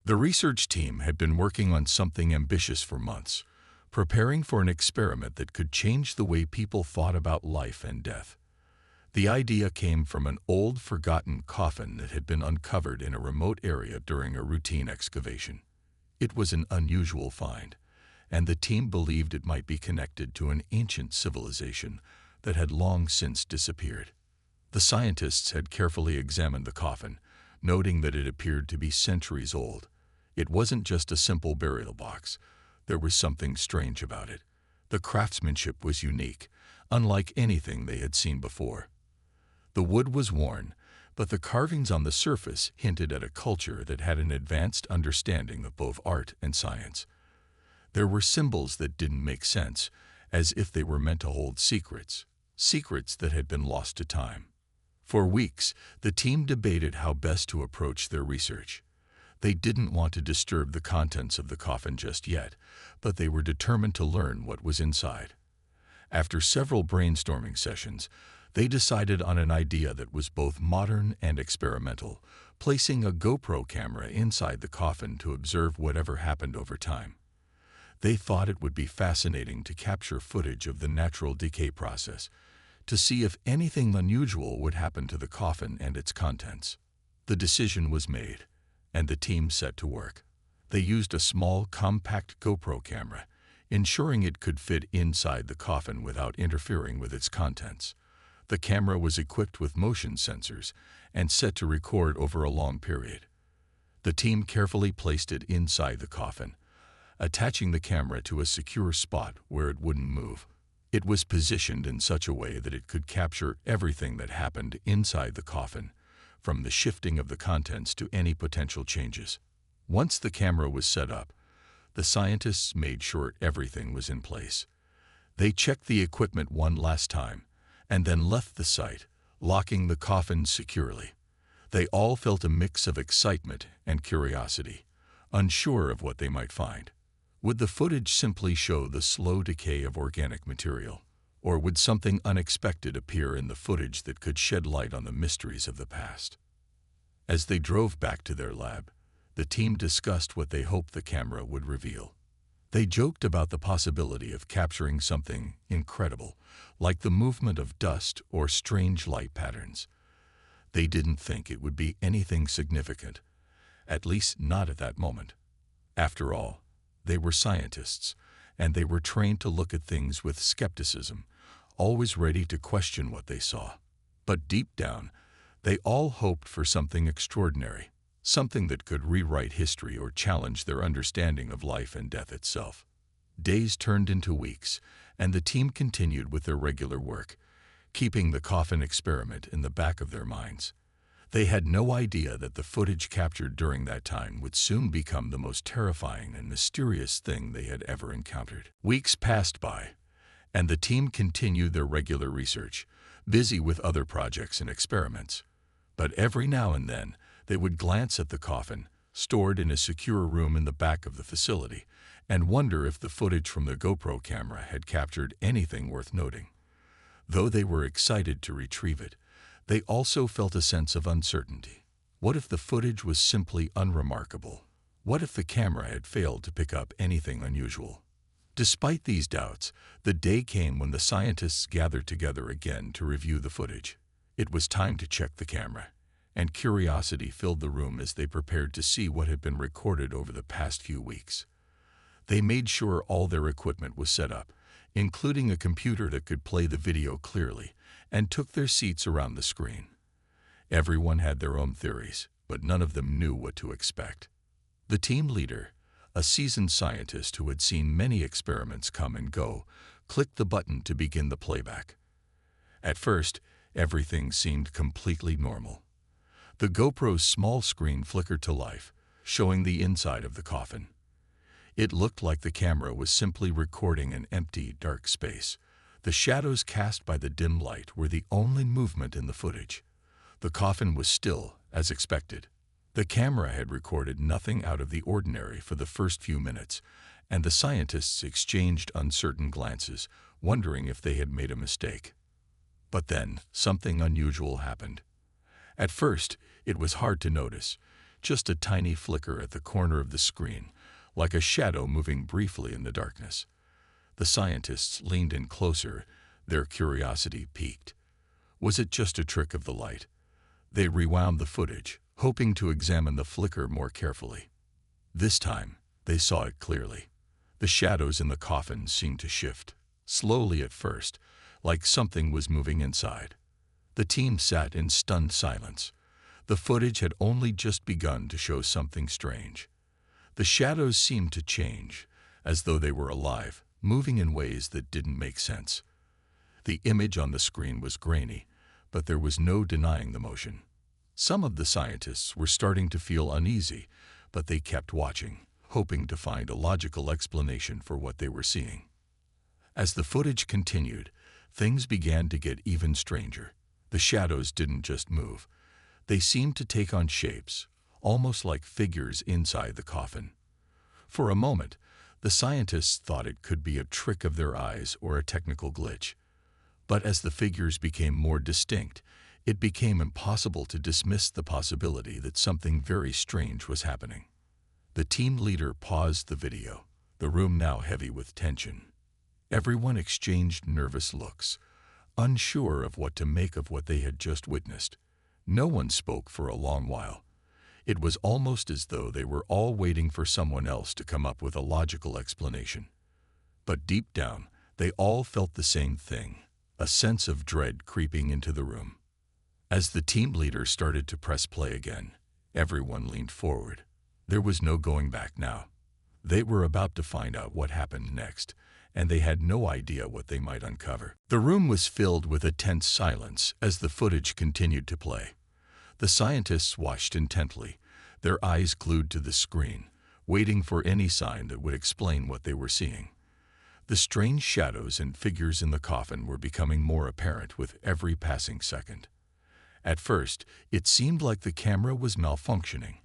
The research team had been working on something ambitious for months, preparing for an experiment that could change the way people thought about life and death. The idea came from an old, forgotten coffin that had been uncovered in a remote area during a routine excavation. It was an unusual find, and the team believed it might be connected to an ancient civilization that had long since disappeared. The scientists had carefully examined the coffin, noting that it appeared to be centuries old. It wasn't just a simple burial box. There was something strange about it. The craftsmanship was unique, unlike anything they had seen before. The wood was worn, but the carvings on the surface hinted at a culture that had an advanced understanding of both art and science. There were symbols that didn't make sense, as if they were meant to hold secrets that had been lost to time. For weeks, the team debated how best to approach their research. They didn't want to disturb the contents of the coffin just yet, but they were determined to learn what was inside. After several brainstorming sessions, they decided on an idea that was both modern and experimental, placing a GoPro camera inside the coffin to observe whatever happened over time. They thought it would be fascinating to capture footage of the natural decay process, to see if anything unusual would happen to the coffin and its contents. The decision was made, and the team set to work. They used a small, compact GoPro camera, ensuring it could fit inside the coffin without interfering with its contents. The camera was equipped with motion sensors and set to record over a long period. The team carefully placed it inside the coffin, attaching the camera to a secure spot where it wouldn't move. It was positioned in such a way that it could capture everything that happened inside the coffin, from the shifting of the contents to any potential changes. Once the camera was set up, the scientists made sure everything was in place. They checked the equipment one last time, and then left the site, locking the coffin securely. They all felt a mix of excitement and curiosity, unsure of what they might find. Would the footage simply show the slow decay of organic material, or would something unexpected appear in the footage that could shed light on the mysteries of the past? As they drove back to their lab, the team discussed what they hoped the camera would reveal. They joked about the possibility of capturing something incredible, like the movement of dust or strange light patterns. They didn't think it would be anything significant, at least not at that moment. After all, they were scientists, and they were trained to look at things with skepticism, always ready to question what they saw. But deep down, they all hoped for something extraordinary, something that could rewrite history or challenge their understanding of life and death itself. Days turned into weeks, and the team continued with their regular work, keeping the coffin experiment in the back of their minds. They had no idea that the footage captured during that time would soon become the most terrifying and mysterious thing they had ever encountered. Weeks passed by, and the team continued their regular research, busy with other projects and experiments. But every now and then, they would glance at the coffin, stored in a secure room in the back of the facility, and wonder if the footage from the GoPro camera had captured anything worth noting. Though they were excited to retrieve it, they also felt a sense of uncertainty. What if the footage was simply unremarkable? What if the camera had failed to pick up anything unusual? Despite these doubts, the day came when the scientists gathered together again to review the footage. It was time to check the camera, and curiosity filled the room as they prepared to see what had been recorded over the past few weeks. They made sure all their equipment was set up, including a computer that could play the video clearly, and took their seats around the screen. Everyone had their own theories, but none of them knew what to expect. The team leader, a seasoned scientist who had seen many experiments come and go, clicked the button to begin the playback. At first, everything seemed completely normal. The GoPro's small screen flickered to life, showing the inside of the coffin. It looked like the camera was simply recording an empty, dark space. The shadows cast by the dim light were the only movement in the footage. The coffin was still, as expected. The camera had recorded nothing out of the ordinary for the first few minutes, and the scientists exchanged uncertain glances, wondering if they had made a mistake. But then, something unusual happened. At first, it was hard to notice. just a tiny flicker at the corner of the screen, like a shadow moving briefly in the darkness. The scientists leaned in closer, their curiosity piqued. Was it just a trick of the light? They rewound the footage, hoping to examine the flicker more carefully. This time, they saw it clearly. The shadows in the coffin seemed to shift, slowly at first, like something was moving inside. The team sat in stunned silence. The footage had only just begun to show something strange. The shadows seemed to change, as though they were alive, moving in ways that didn't make sense. The image on the screen was grainy, but there was no denying the motion. Some of the scientists were starting to feel uneasy, but they kept watching, hoping to find a logical explanation for what they were seeing. As the footage continued, things began to get even stranger. The shadows didn't just move. They seemed to take on shapes, almost like figures inside the coffin. For a moment, the scientists thought it could be a trick of their eyes or a technical glitch. But as the figures became more distinct, it became impossible to dismiss the possibility that something very strange was happening. The team leader paused the video, the room now heavy with tension. Everyone exchanged nervous looks, unsure of what to make of what they had just witnessed. No one spoke for a long while. It was almost as though they were all waiting for someone else to come up with a logical explanation. But deep down, they all felt the same thing, a sense of dread creeping into the room. As the team leader started to press play again, everyone leaned forward. There was no going back now. They were about to find out what happened next, and they had no idea what they might uncover. The room was filled with a tense silence as the footage continued to play. The scientists watched intently, their eyes glued to the screen, waiting for any sign that would explain what they were seeing. The strange shadows and figures in the coffin were becoming more apparent with every passing second. At first, it seemed like the camera was malfunctioning,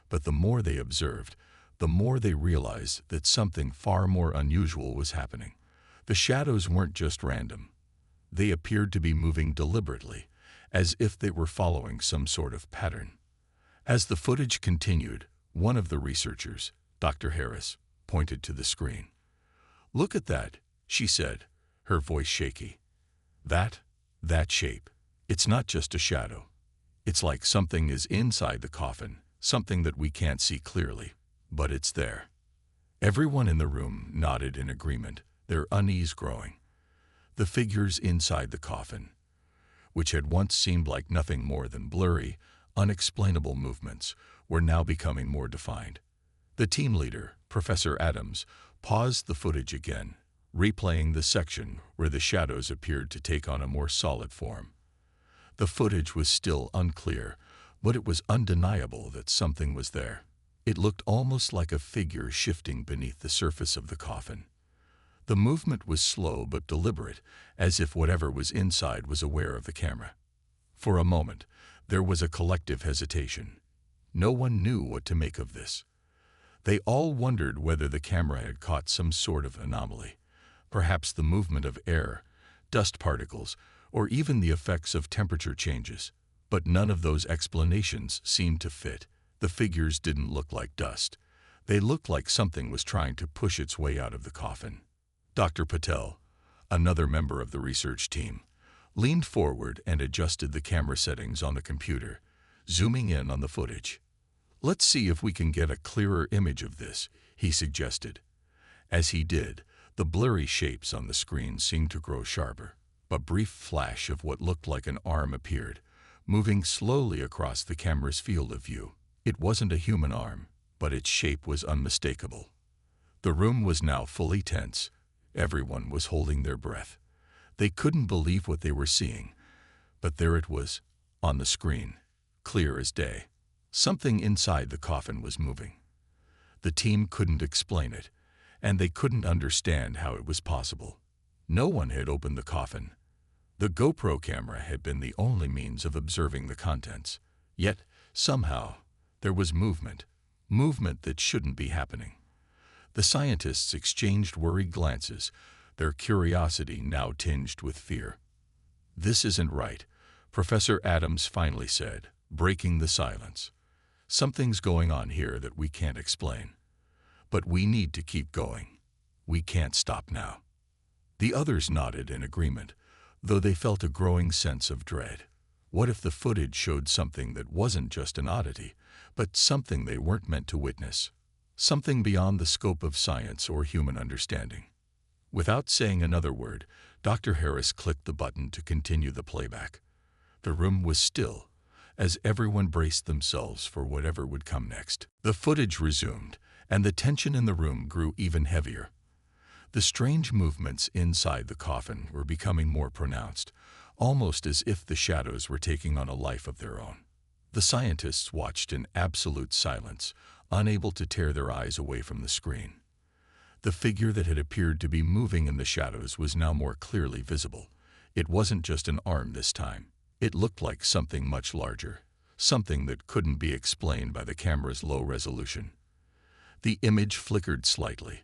but the more they observed, the more they realized that something far more unusual was happening. The shadows weren't just random. They appeared to be moving deliberately, as if they were following some sort of pattern. As the footage continued, one of the researchers, Dr. Harris, pointed to the screen. "Look at that," she said, her voice shaky. That shape. It's not just a shadow. It's like something is inside the coffin, something that we can't see clearly, but it's there." Everyone in the room nodded in agreement, their unease growing. The figures inside the coffin, which had once seemed like nothing more than blurry, unexplainable movements, were now becoming more defined. The team leader, Professor Adams, paused the footage again, replaying the section where the shadows appeared to take on a more solid form. The footage was still unclear, but it was undeniable that something was there. It looked almost like a figure shifting beneath the surface of the coffin. The movement was slow but deliberate, as if whatever was inside was aware of the camera. For a moment, there was a collective hesitation. No one knew what to make of this. They all wondered whether the camera had caught some sort of anomaly, perhaps the movement of air, dust particles, or even the effects of temperature changes. But none of those explanations seemed to fit. The figures didn't look like dust. They looked like something was trying to push its way out of the coffin. Dr. Patel, another member of the research team, leaned forward and adjusted the camera settings on the computer, zooming in on the footage. "Let's see if we can get a clearer image of this," he suggested. As he did, the blurry shapes on the screen seemed to grow sharper. A brief flash of what looked like an arm appeared, moving slowly across the camera's field of view. It wasn't a human arm, but its shape was unmistakable. The room was now fully tense. Everyone was holding their breath. They couldn't believe what they were seeing, but there it was, on the screen, clear as day. Something inside the coffin was moving. The team couldn't explain it, and they couldn't understand how it was possible. No one had opened the coffin. The GoPro camera had been the only means of observing the contents. Yet, somehow, there was movement that shouldn't be happening. The scientists exchanged worried glances, their curiosity now tinged with fear. "This isn't right," Professor Adams finally said, breaking the silence. Something's going on here that we can't explain. But we need to keep going. We can't stop now." The others nodded in agreement, though they felt a growing sense of dread. What if the footage showed something that wasn't just an oddity, but something they weren't meant to witness? Something beyond the scope of science or human understanding. Without saying another word, Dr. Harris clicked the button to continue the playback. The room was still, as everyone braced themselves for whatever would come next. The footage resumed, and the tension in the room grew even heavier. The strange movements inside the coffin were becoming more pronounced, almost as if the shadows were taking on a life of their own. The scientists watched in absolute silence, unable to tear their eyes away from the screen. The figure that had appeared to be moving in the shadows was now more clearly visible. It wasn't just an arm this time. It looked like something much larger, something that couldn't be explained by the camera's low resolution. The image flickered slightly,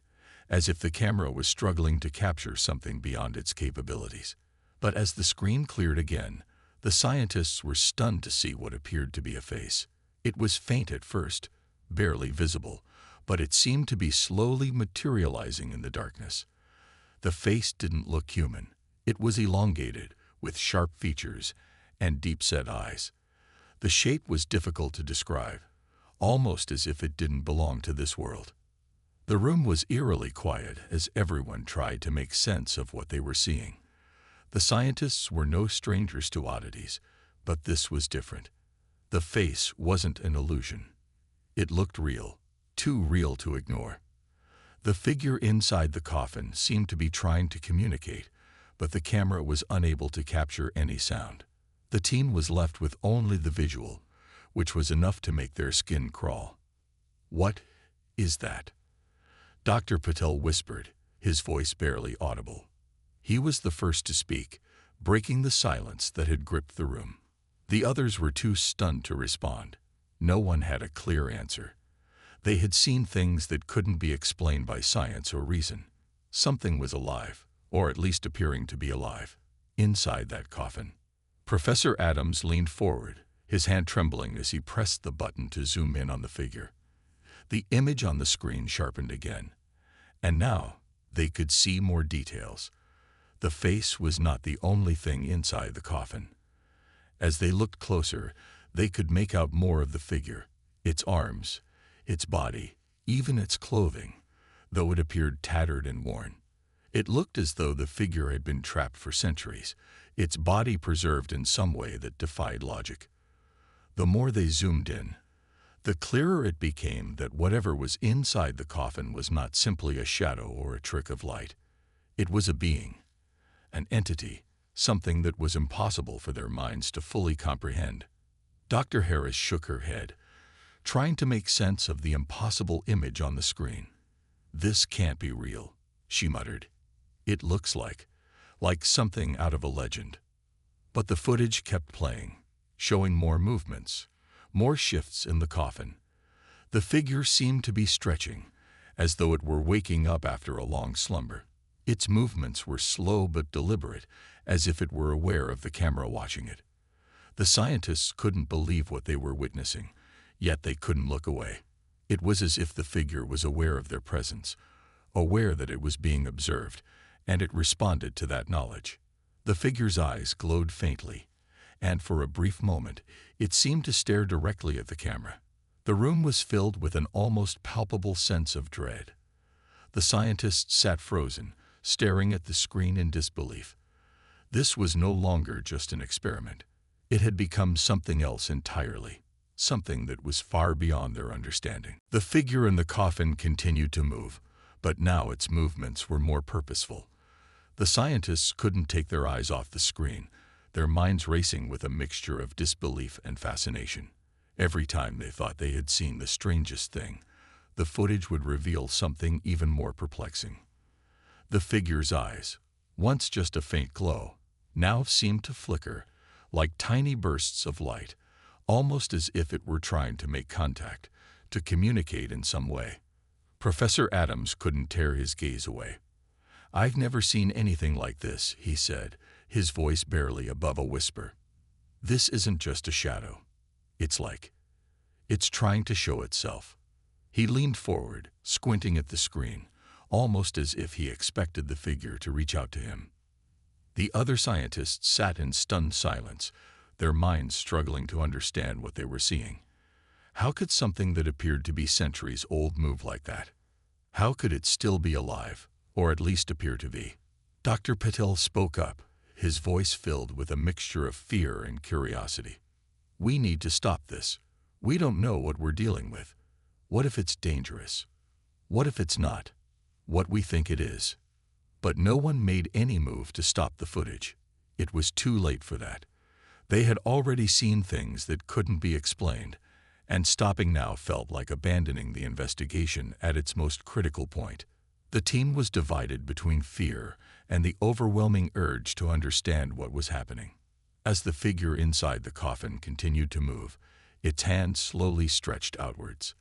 as if the camera was struggling to capture something beyond its capabilities. But as the screen cleared again, the scientists were stunned to see what appeared to be a face. It was faint at first, barely visible, but it seemed to be slowly materializing in the darkness. The face didn't look human. It was elongated, with sharp features and deep-set eyes. The shape was difficult to describe, almost as if it didn't belong to this world. The room was eerily quiet as everyone tried to make sense of what they were seeing. The scientists were no strangers to oddities, but this was different. The face wasn't an illusion. It looked real, too real to ignore. The figure inside the coffin seemed to be trying to communicate, but the camera was unable to capture any sound. The team was left with only the visual, which was enough to make their skin crawl. "What is that?" Dr. Patel whispered, his voice barely audible. He was the first to speak, breaking the silence that had gripped the room. The others were too stunned to respond. No one had a clear answer. They had seen things that couldn't be explained by science or reason. Something was alive, or at least appearing to be alive, inside that coffin. Professor Adams leaned forward, his hand trembling as he pressed the button to zoom in on the figure. The image on the screen sharpened again, and now they could see more details. The face was not the only thing inside the coffin. As they looked closer, they could make out more of the figure, its arms, its body, even its clothing, though it appeared tattered and worn. It looked as though the figure had been trapped for centuries, its body preserved in some way that defied logic. The more they zoomed in, the clearer it became that whatever was inside the coffin was not simply a shadow or a trick of light. It was a being, an entity, something that was impossible for their minds to fully comprehend. Dr. Harris shook her head, trying to make sense of the impossible image on the screen. "This can't be real," she muttered. "It looks like something out of a legend." But the footage kept playing, showing more movements, more shifts in the coffin. The figure seemed to be stretching, as though it were waking up after a long slumber. Its movements were slow but deliberate, as if it were aware of the camera watching it. The scientists couldn't believe what they were witnessing, yet they couldn't look away. It was as if the figure was aware of their presence, aware that it was being observed, and it responded to that knowledge. The figure's eyes glowed faintly, and for a brief moment, it seemed to stare directly at the camera. The room was filled with an almost palpable sense of dread. The scientists sat frozen, staring at the screen in disbelief. This was no longer just an experiment. It had become something else entirely, something that was far beyond their understanding. The figure in the coffin continued to move, but now its movements were more purposeful. The scientists couldn't take their eyes off the screen, their minds racing with a mixture of disbelief and fascination. Every time they thought they had seen the strangest thing, the footage would reveal something even more perplexing. The figure's eyes, once just a faint glow, now seemed to flicker, like tiny bursts of light, almost as if it were trying to make contact, to communicate in some way. Professor Adams couldn't tear his gaze away. "I've never seen anything like this," he said, his voice barely above a whisper. "This isn't just a shadow. It's It's trying to show itself. He leaned forward, squinting at the screen, almost as if he expected the figure to reach out to him. The other scientists sat in stunned silence, their minds struggling to understand what they were seeing. How could something that appeared to be centuries old move like that? How could it still be alive, or at least appear to be? Dr. Patel spoke up, his voice filled with a mixture of fear and curiosity. We need to stop this. We don't know what we're dealing with. What if it's dangerous? What if it's not what we think it is? But no one made any move to stop the footage. It was too late for that. They had already seen things that couldn't be explained, and stopping now felt like abandoning the investigation at its most critical point. The team was divided between fear and the overwhelming urge to understand what was happening. As the figure inside the coffin continued to move, its hand slowly stretched outwards.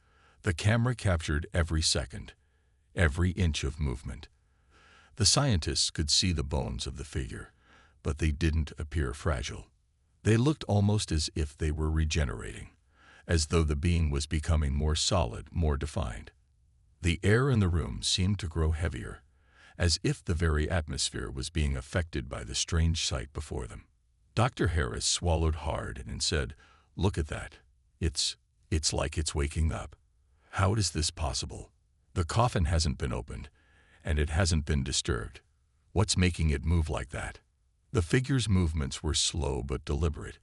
The camera captured every second, every inch of movement. The scientists could see the bones of the figure, but they didn't appear fragile. They looked almost as if they were regenerating, as though the being was becoming more solid, more defined. The air in the room seemed to grow heavier, as if the very atmosphere was being affected by the strange sight before them. Dr. Harris swallowed hard and said, "Look at that. It's like it's waking up. How is this possible? The coffin hasn't been opened, and it hasn't been disturbed. What's making it move like that?" The figure's movements were slow but deliberate,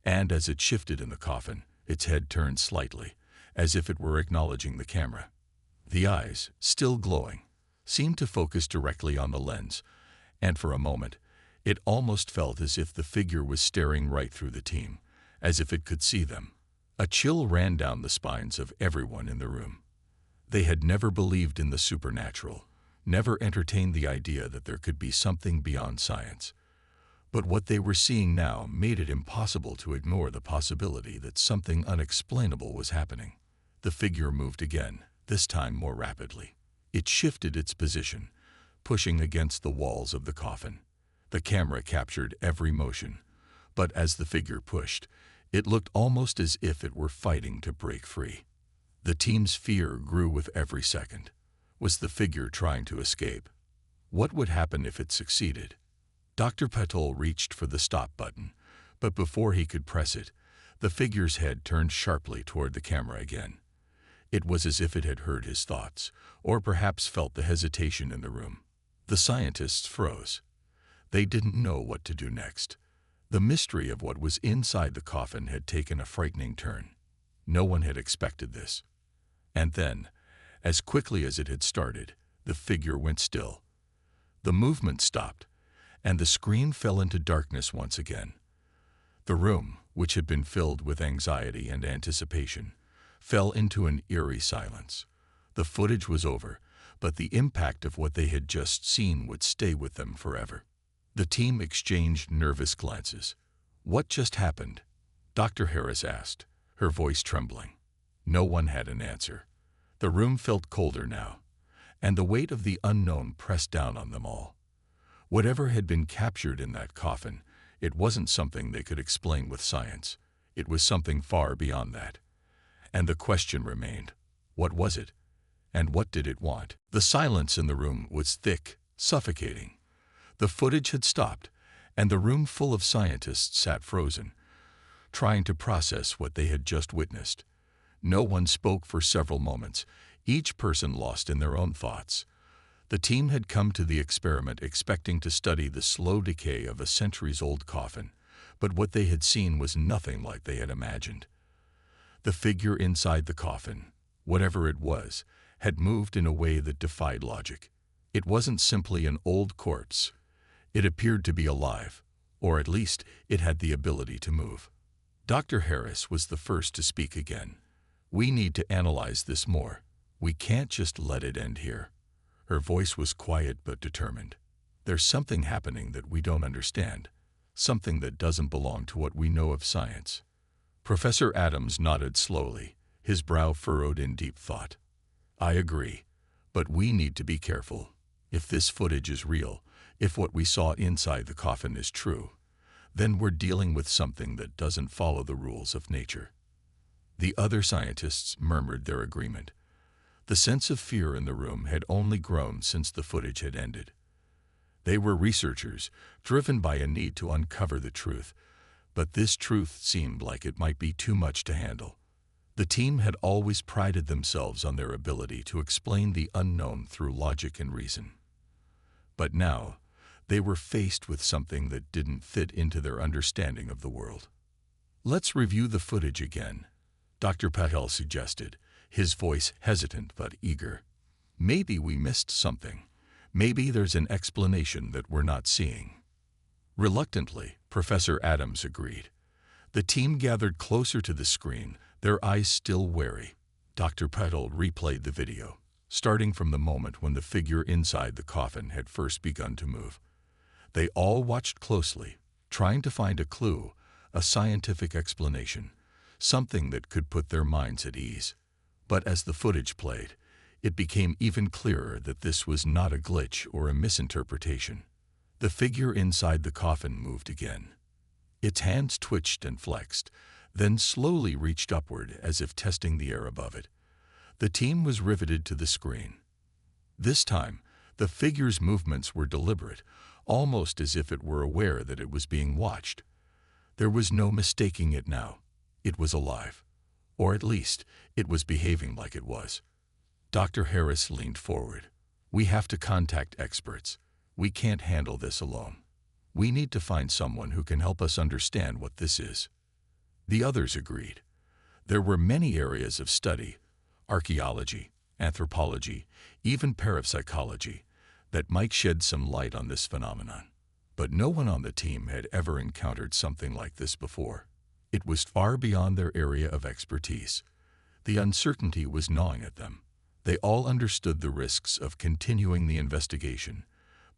and as it shifted in the coffin, its head turned slightly, as if it were acknowledging the camera. The eyes, still glowing, seemed to focus directly on the lens, and for a moment, it almost felt as if the figure was staring right through the team, as if it could see them. A chill ran down the spines of everyone in the room. They had never believed in the supernatural, never entertained the idea that there could be something beyond science. But what they were seeing now made it impossible to ignore the possibility that something unexplainable was happening. The figure moved again, this time more rapidly. It shifted its position, pushing against the walls of the coffin. The camera captured every motion, but as the figure pushed, it looked almost as if it were fighting to break free. The team's fear grew with every second. Was the figure trying to escape? What would happen if it succeeded? Dr. Patel reached for the stop button, but before he could press it, the figure's head turned sharply toward the camera again. It was as if it had heard his thoughts, or perhaps felt the hesitation in the room. The scientists froze. They didn't know what to do next. The mystery of what was inside the coffin had taken a frightening turn. No one had expected this. And then, as quickly as it had started, the figure went still. The movement stopped, and the screen fell into darkness once again. The room, which had been filled with anxiety and anticipation, fell into an eerie silence. The footage was over, but the impact of what they had just seen would stay with them forever. The team exchanged nervous glances. "What just happened?" Dr. Harris asked, her voice trembling. No one had an answer. The room felt colder now, and the weight of the unknown pressed down on them all. Whatever had been captured in that coffin, it wasn't something they could explain with science. It was something far beyond that. And the question remained, what was it? And what did it want? The silence in the room was thick, suffocating. The footage had stopped, and the room full of scientists sat frozen, trying to process what they had just witnessed. No one spoke for several moments, each person lost in their own thoughts. The team had come to the experiment expecting to study the slow decay of a centuries-old coffin, but what they had seen was nothing like they had imagined. The figure inside the coffin, whatever it was, had moved in a way that defied logic. It wasn't simply an old corpse. It appeared to be alive, or at least it had the ability to move. Dr. Harris was the first to speak again. "We need to analyze this more. We can't just let it end here." Her voice was quiet but determined. "There's something happening that we don't understand, something that doesn't belong to what we know of science." Professor Adams nodded slowly, his brow furrowed in deep thought. "I agree, but we need to be careful. If this footage is real, if what we saw inside the coffin is true, then we're dealing with something that doesn't follow the rules of nature." The other scientists murmured their agreement. The sense of fear in the room had only grown since the footage had ended. They were researchers, driven by a need to uncover the truth, but this truth seemed like it might be too much to handle. The team had always prided themselves on their ability to explain the unknown through logic and reason. But now, they were faced with something that didn't fit into their understanding of the world. "Let's review the footage again," Dr. Patel suggested, his voice hesitant but eager. "Maybe we missed something. Maybe there's an explanation that we're not seeing." Reluctantly, Professor Adams agreed. The team gathered closer to the screen, their eyes still wary. Dr. Patel replayed the video, starting from the moment when the figure inside the coffin had first begun to move. They all watched closely, trying to find a clue, a scientific explanation, something that could put their minds at ease. But as the footage played, it became even clearer that this was not a glitch or a misinterpretation. The figure inside the coffin moved again. Its hands twitched and flexed, then slowly reached upward as if testing the air above it. The team was riveted to the screen. This time, the figure's movements were deliberate, almost as if it were aware that it was being watched. There was no mistaking it now. It was alive. Or at least, it was behaving like it was. Dr. Harris leaned forward. "We have to contact experts. We can't handle this alone. We need to find someone who can help us understand what this is." The others agreed. There were many areas of study, archaeology, anthropology, even parapsychology, that might shed some light on this phenomenon. But no one on the team had ever encountered something like this before. It was far beyond their area of expertise. The uncertainty was gnawing at them. They all understood the risks of continuing the investigation,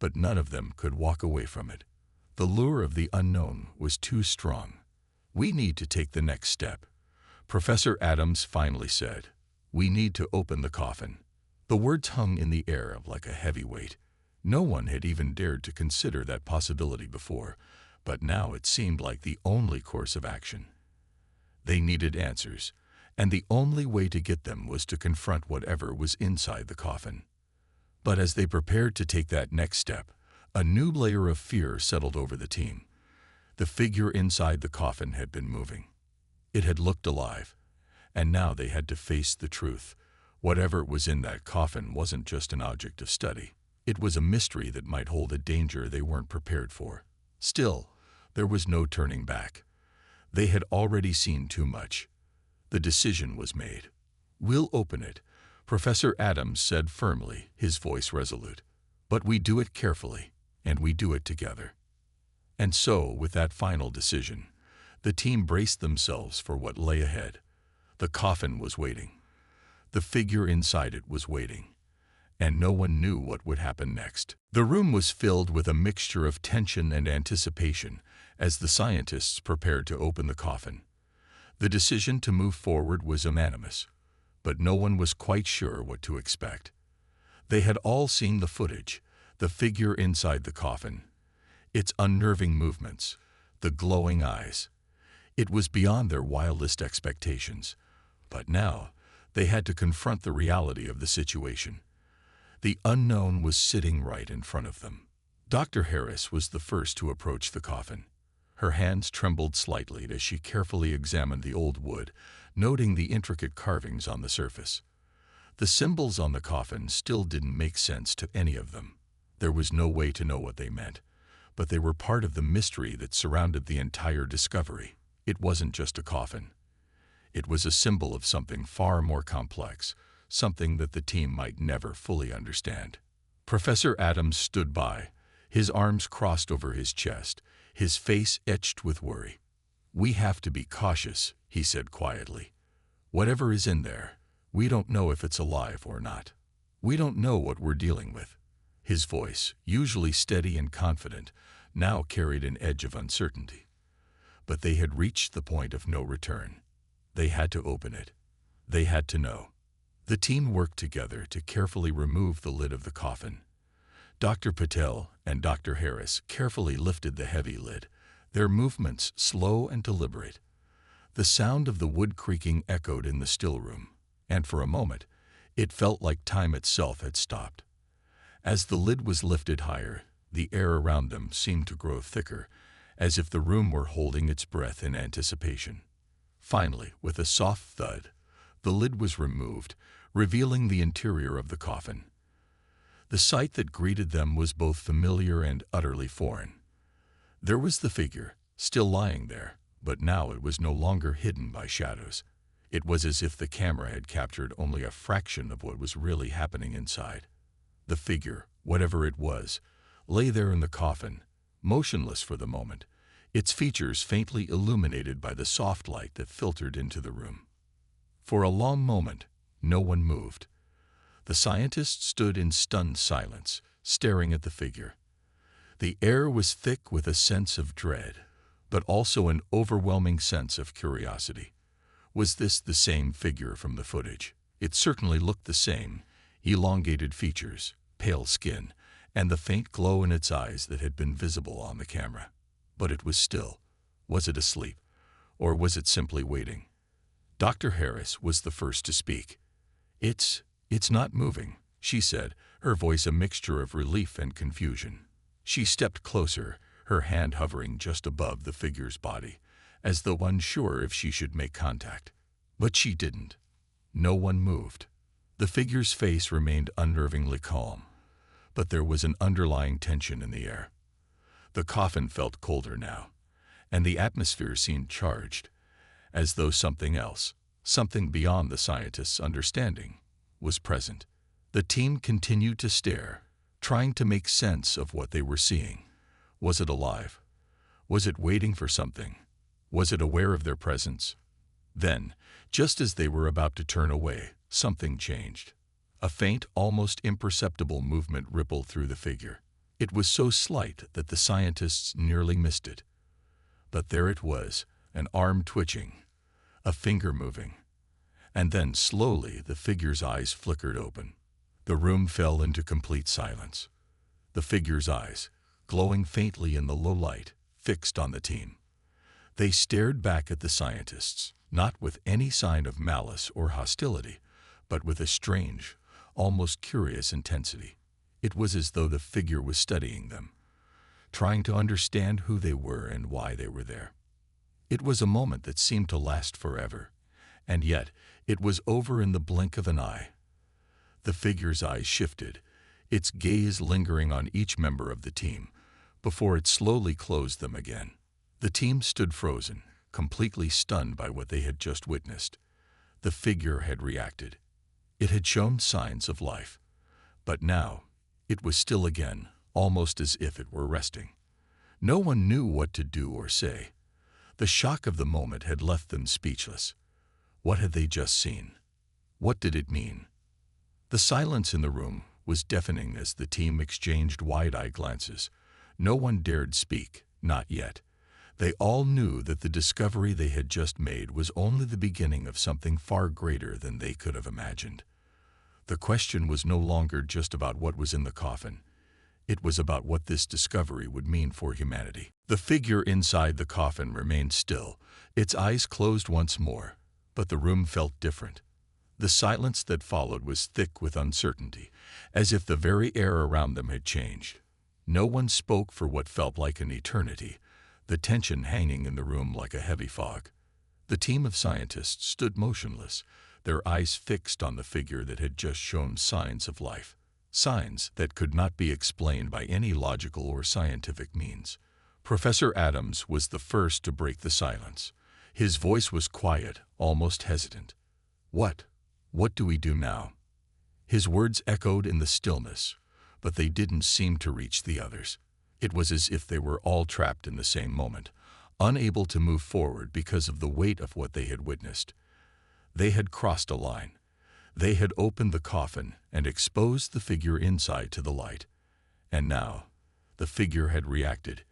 but none of them could walk away from it. The lure of the unknown was too strong. "We need to take the next step," Professor Adams finally said. "We need to open the coffin." The words hung in the air like a heavy weight. No one had even dared to consider that possibility before, but now it seemed like the only course of action. They needed answers, and the only way to get them was to confront whatever was inside the coffin. But as they prepared to take that next step, a new layer of fear settled over the team. The figure inside the coffin had been moving. It had looked alive, and now they had to face the truth. Whatever was in that coffin wasn't just an object of study. It was a mystery that might hold a danger they weren't prepared for. Still, there was no turning back. They had already seen too much. The decision was made. "We'll open it," Professor Adams said firmly, his voice resolute. "But we do it carefully, and we do it together." And so, with that final decision, the team braced themselves for what lay ahead. The coffin was waiting. The figure inside it was waiting. And no one knew what would happen next. The room was filled with a mixture of tension and anticipation as the scientists prepared to open the coffin. The decision to move forward was unanimous, but no one was quite sure what to expect. They had all seen the footage, the figure inside the coffin, its unnerving movements, the glowing eyes. It was beyond their wildest expectations, but now they had to confront the reality of the situation. The unknown was sitting right in front of them. Dr. Harris was the first to approach the coffin. Her hands trembled slightly as she carefully examined the old wood, noting the intricate carvings on the surface. The symbols on the coffin still didn't make sense to any of them. There was no way to know what they meant, but they were part of the mystery that surrounded the entire discovery. It wasn't just a coffin. It was a symbol of something far more complex, something that the team might never fully understand. Professor Adams stood by, his arms crossed over his chest, his face etched with worry. "We have to be cautious," he said quietly. "Whatever is in there, we don't know if it's alive or not. We don't know what we're dealing with." His voice, usually steady and confident, now carried an edge of uncertainty. But they had reached the point of no return. They had to open it. They had to know. The team worked together to carefully remove the lid of the coffin. Dr. Patel and Dr. Harris carefully lifted the heavy lid, their movements slow and deliberate. The sound of the wood creaking echoed in the still room, and for a moment, it felt like time itself had stopped. As the lid was lifted higher, the air around them seemed to grow thicker, as if the room were holding its breath in anticipation. Finally, with a soft thud, the lid was removed, revealing the interior of the coffin. The sight that greeted them was both familiar and utterly foreign. There was the figure, still lying there, but now it was no longer hidden by shadows. It was as if the camera had captured only a fraction of what was really happening inside. The figure, whatever it was, lay there in the coffin, motionless for the moment, its features faintly illuminated by the soft light that filtered into the room. For a long moment, no one moved. The scientists stood in stunned silence, staring at the figure. The air was thick with a sense of dread, but also an overwhelming sense of curiosity. Was this the same figure from the footage? It certainly looked the same: elongated features, pale skin, and the faint glow in its eyes that had been visible on the camera. But it was still. Was it asleep? Or was it simply waiting? Dr. Harris was the first to speak. It's not moving," she said, her voice a mixture of relief and confusion. She stepped closer, her hand hovering just above the figure's body, as though unsure if she should make contact. But she didn't. No one moved. The figure's face remained unnervingly calm, but there was an underlying tension in the air. The coffin felt colder now, and the atmosphere seemed charged, as though something else, something beyond the scientists' understanding, was present. The team continued to stare, trying to make sense of what they were seeing. Was it alive? Was it waiting for something? Was it aware of their presence? Then, just as they were about to turn away, something changed. A faint, almost imperceptible movement rippled through the figure. It was so slight that the scientists nearly missed it. But there it was, an arm twitching, a finger moving. And then, slowly, the figure's eyes flickered open. The room fell into complete silence. The figure's eyes, glowing faintly in the low light, fixed on the team. They stared back at the scientists, not with any sign of malice or hostility, but with a strange, almost curious intensity. It was as though the figure was studying them, trying to understand who they were and why they were there. It was a moment that seemed to last forever, and yet it was over in the blink of an eye. The figure's eyes shifted, its gaze lingering on each member of the team, before it slowly closed them again. The team stood frozen, completely stunned by what they had just witnessed. The figure had reacted. It had shown signs of life. But now, it was still again, almost as if it were resting. No one knew what to do or say. The shock of the moment had left them speechless. What had they just seen? What did it mean? The silence in the room was deafening as the team exchanged wide-eyed glances. No one dared speak, not yet. They all knew that the discovery they had just made was only the beginning of something far greater than they could have imagined. The question was no longer just about what was in the coffin. It was about what this discovery would mean for humanity. The figure inside the coffin remained still, its eyes closed once more, but the room felt different. The silence that followed was thick with uncertainty, as if the very air around them had changed. No one spoke for what felt like an eternity, the tension hanging in the room like a heavy fog. The team of scientists stood motionless, their eyes fixed on the figure that had just shown signs of life, signs that could not be explained by any logical or scientific means. Professor Adams was the first to break the silence. His voice was quiet, almost hesitant. What do we do now?" His words echoed in the stillness, but they didn't seem to reach the others. It was as if they were all trapped in the same moment, unable to move forward because of the weight of what they had witnessed. They had crossed a line. They had opened the coffin and exposed the figure inside to the light. And now, the figure had reacted,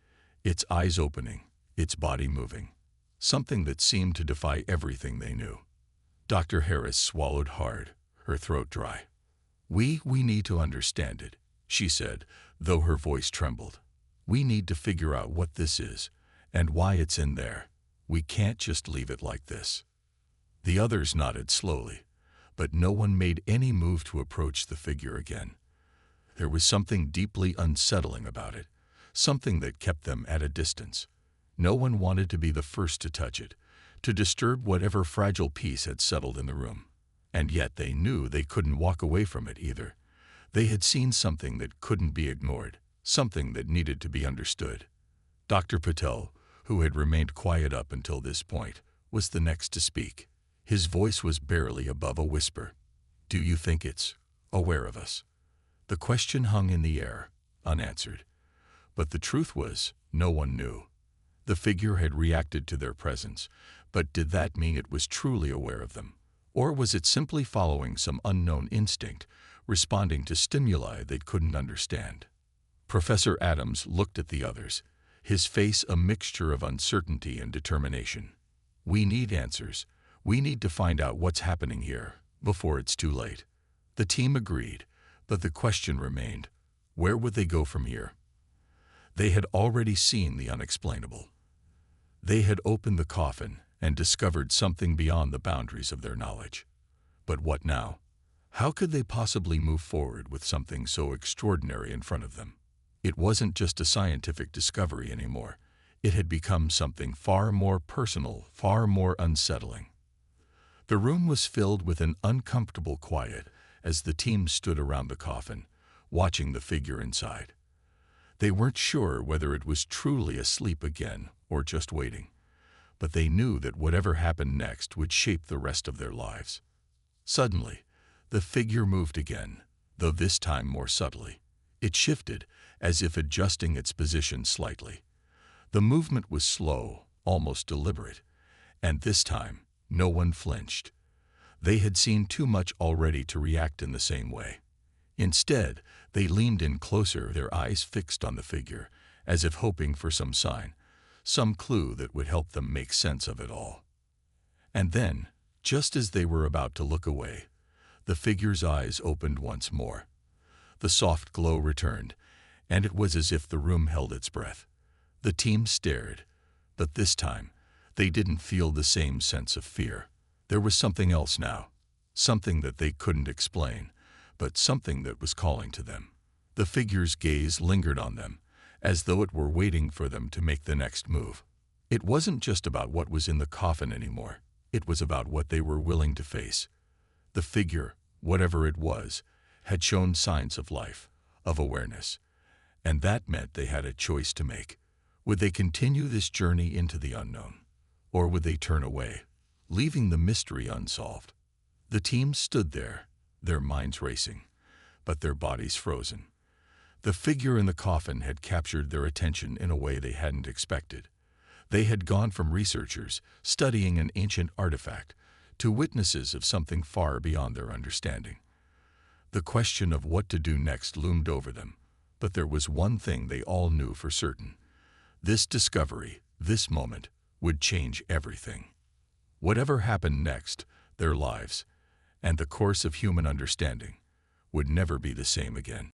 its eyes opening, its body moving, something that seemed to defy everything they knew. Dr. Harris swallowed hard, her throat dry. We need to understand it," she said, though her voice trembled. "We need to figure out what this is, and why it's in there. We can't just leave it like this." The others nodded slowly, but no one made any move to approach the figure again. There was something deeply unsettling about it, something that kept them at a distance. No one wanted to be the first to touch it, to disturb whatever fragile peace had settled in the room. And yet they knew they couldn't walk away from it either. They had seen something that couldn't be ignored, something that needed to be understood. Dr. Patel, who had remained quiet up until this point, was the next to speak. His voice was barely above a whisper. "Do you think it's aware of us?" The question hung in the air, unanswered. But the truth was, no one knew. The figure had reacted to their presence, but did that mean it was truly aware of them? Or was it simply following some unknown instinct, responding to stimuli they couldn't understand? Professor Adams looked at the others, his face a mixture of uncertainty and determination. "We need answers. We need to find out what's happening here, before it's too late." The team agreed, but the question remained, where would they go from here? They had already seen the unexplainable. They had opened the coffin and discovered something beyond the boundaries of their knowledge. But what now? How could they possibly move forward with something so extraordinary in front of them? It wasn't just a scientific discovery anymore. It had become something far more personal, far more unsettling. The room was filled with an uncomfortable quiet as the team stood around the coffin, watching the figure inside. They weren't sure whether it was truly asleep again or just waiting, but they knew that whatever happened next would shape the rest of their lives. Suddenly, the figure moved again, though this time more subtly. It shifted, as if adjusting its position slightly. The movement was slow, almost deliberate, and this time, no one flinched. They had seen too much already to react in the same way. Instead, they leaned in closer, their eyes fixed on the figure, as if hoping for some sign, some clue that would help them make sense of it all. And then, just as they were about to look away, the figure's eyes opened once more. The soft glow returned, and it was as if the room held its breath. The team stared, but this time, they didn't feel the same sense of fear. There was something else now, something that they couldn't explain, but something that was calling to them. The figure's gaze lingered on them, as though it were waiting for them to make the next move. It wasn't just about what was in the coffin anymore. It was about what they were willing to face. The figure, whatever it was, had shown signs of life, of awareness, and that meant they had a choice to make. Would they continue this journey into the unknown, or would they turn away, leaving the mystery unsolved? The team stood there, their minds racing, but their bodies frozen. The figure in the coffin had captured their attention in a way they hadn't expected. They had gone from researchers studying an ancient artifact to witnesses of something far beyond their understanding. The question of what to do next loomed over them, but there was one thing they all knew for certain. This discovery, this moment, would change everything. Whatever happened next, their lives, and the course of human understanding, would never be the same again.